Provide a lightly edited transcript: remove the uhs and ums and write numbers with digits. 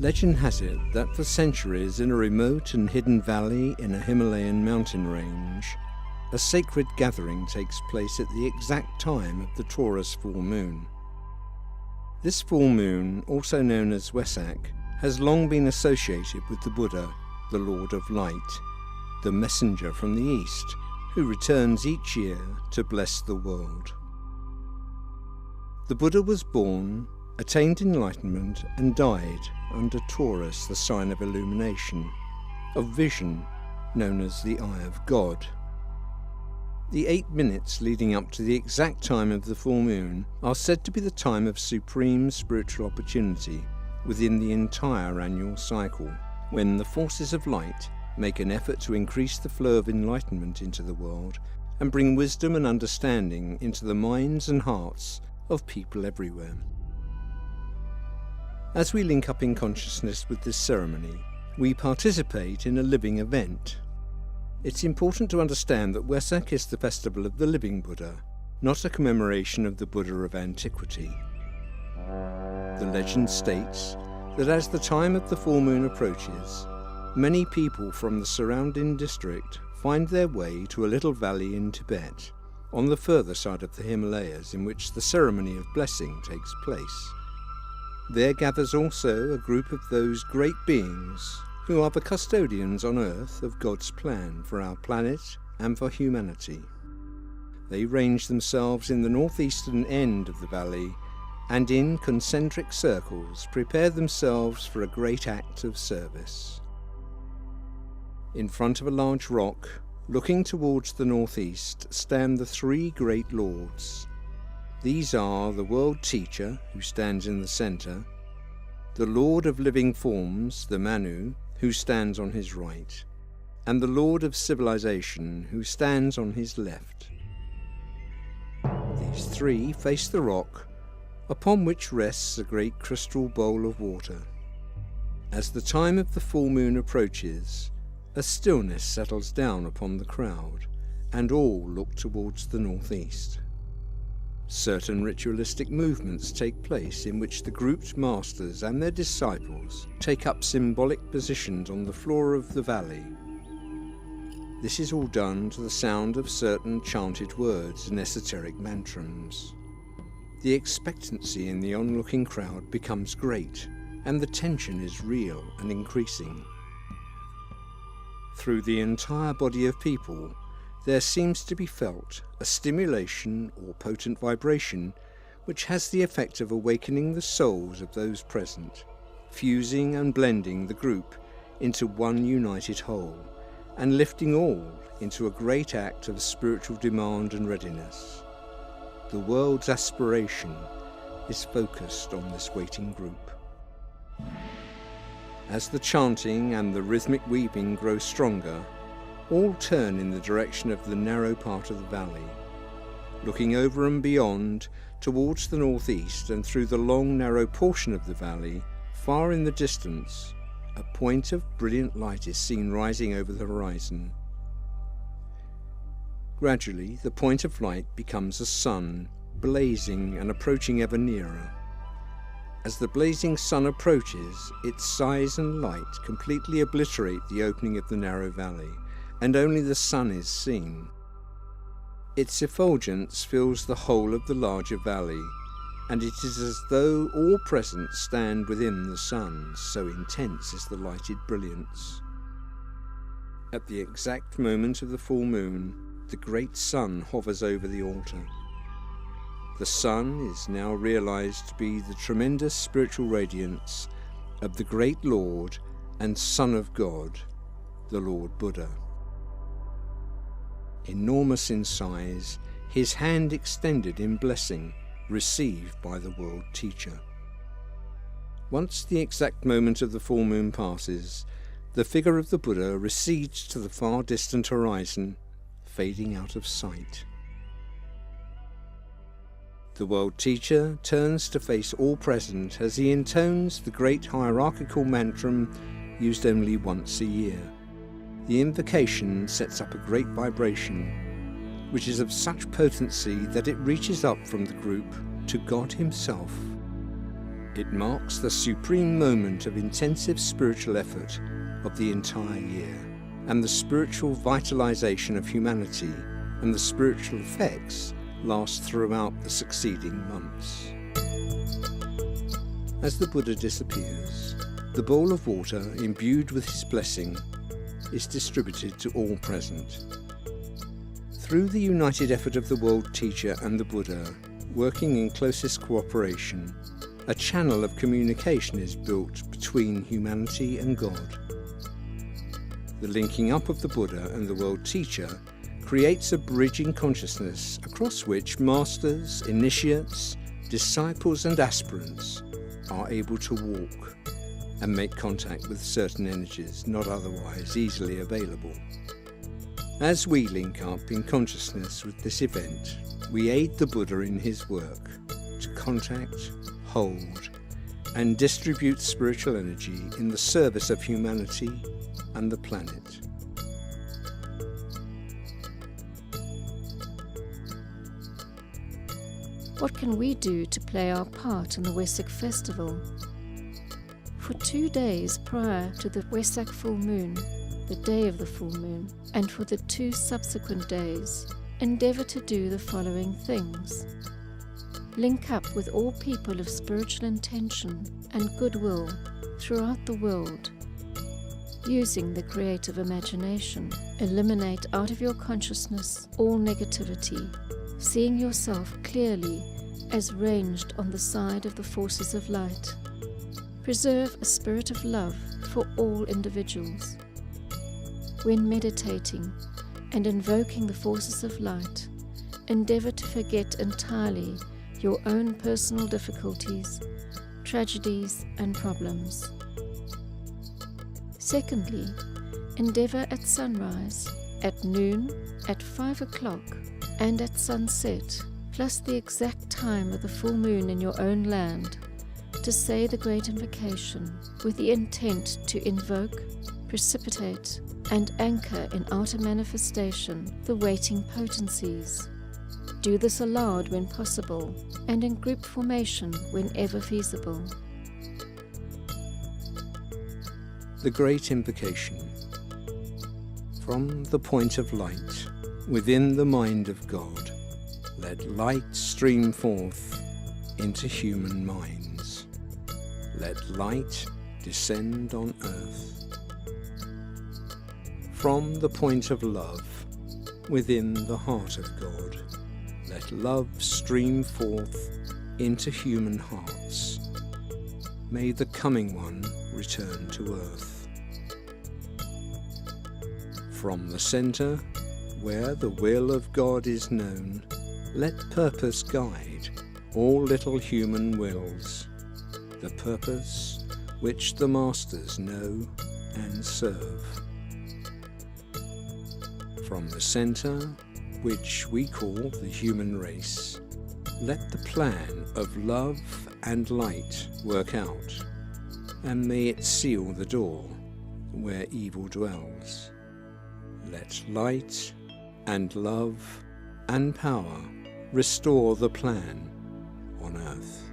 Legend has it that for centuries in a remote and hidden valley in a Himalayan mountain range, a sacred gathering takes place at the exact time of the Taurus full moon. This full moon, also known as WESAK, has long been associated with the Buddha, the Lord of Light, the messenger from the East, who returns each year to bless the world. The Buddha was born, attained enlightenment, and died under Taurus, the sign of illumination, of vision, known as the Eye of God. The 8 minutes leading up to the exact time of the full moon are said to be the time of supreme spiritual opportunity within the entire annual cycle, when the forces of light make an effort to increase the flow of enlightenment into the world and bring wisdom and understanding into the minds and hearts of people everywhere. As we link up in consciousness with this ceremony, we participate in a living event. It's important to understand that WESAK is the festival of the living Buddha, not a commemoration of the Buddha of antiquity. The legend states that as the time of the full moon approaches, many people from the surrounding district find their way to a little valley in Tibet, on the further side of the Himalayas, in which the ceremony of blessing takes place. There gathers also a group of those great beings who are the custodians on earth of God's plan for our planet and for humanity. They range themselves in the northeastern end of the valley and in concentric circles prepare themselves for a great act of service. In front of a large rock, looking towards the northeast, stand the 3 great lords. These are the World Teacher, who stands in the centre, the Lord of Living Forms, the Manu, who stands on his right, and the Lord of Civilization, who stands on his left. These 3 face the rock, upon which rests a great crystal bowl of water. As the time of the full moon approaches, a stillness settles down upon the crowd, and all look towards the northeast. Certain ritualistic movements take place in which the grouped masters and their disciples take up symbolic positions on the floor of the valley. This is all done to the sound of certain chanted words and esoteric mantrams. The expectancy in the onlooking crowd becomes great, and the tension is real and increasing. Through the entire body of people, there seems to be felt a stimulation or potent vibration which has the effect of awakening the souls of those present, fusing and blending the group into one united whole, and lifting all into a great act of spiritual demand and readiness. The world's aspiration is focused on this waiting group. As the chanting and the rhythmic weaving grow stronger, all turn in the direction of the narrow part of the valley, looking over and beyond towards the northeast, and through the long narrow portion of the valley, far in the distance, a point of brilliant light is seen rising over the horizon. Gradually, the point of light becomes a sun, blazing and approaching ever nearer. As the blazing sun approaches, its size and light completely obliterate the opening of the narrow valley, and only the sun is seen. Its effulgence fills the whole of the larger valley, and it is as though all present stand within the sun, so intense is the lighted brilliance. At the exact moment of the full moon, the great sun hovers over the altar. The sun is now realized to be the tremendous spiritual radiance of the great Lord and Son of God, the Lord Buddha. Enormous in size, his hand extended in blessing, received by the World Teacher. Once the exact moment of the full moon passes, the figure of the Buddha recedes to the far distant horizon, fading out of sight. The World Teacher turns to face all present as he intones the great hierarchical mantram used only once a year. The invocation sets up a great vibration, which is of such potency that it reaches up from the group to God himself. It marks the supreme moment of intensive spiritual effort of the entire year, and the spiritual vitalization of humanity and the spiritual effects last throughout the succeeding months. As the Buddha disappears, the bowl of water imbued with his blessing is distributed to all present. Through the united effort of the world teacher and the Buddha, working in closest cooperation, a channel of communication is built between humanity and God. The linking up of the Buddha and the world teacher creates a bridge in consciousness across which masters, initiates, disciples and aspirants are able to walk and make contact with certain energies not otherwise easily available. As we link up in consciousness with this event, we aid the Buddha in his work to contact, hold, and distribute spiritual energy in the service of humanity and the planet. What can we do to play our part in the WESAK Festival? For 2 days prior to the WESAK full moon, the day of the full moon, and for the 2 subsequent days, endeavour to do the following things. Link up with all people of spiritual intention and goodwill throughout the world. Using the creative imagination, eliminate out of your consciousness all negativity, seeing yourself clearly as ranged on the side of the forces of light. Preserve a spirit of love for all individuals. When meditating and invoking the forces of light, endeavour to forget entirely your own personal difficulties, tragedies and problems. Secondly, endeavour at sunrise, at noon, at 5 o'clock and at sunset, plus the exact time of the full moon in your own land, to say the great invocation with the intent to invoke, precipitate and anchor in outer manifestation the waiting potencies. Do this aloud when possible and in group formation whenever feasible. The Great Invocation. From the point of light, within the mind of God, let light stream forth into human minds. Let light descend on earth. From the point of love, within the heart of God, let love stream forth into human hearts. May the coming one return to earth. From the centre, where the will of God is known, let purpose guide all little human wills, the purpose which the masters know and serve. From the centre, which we call the human race, let the plan of love and light work out, and may it seal the door where evil dwells. Let light and love and power restore the plan on earth.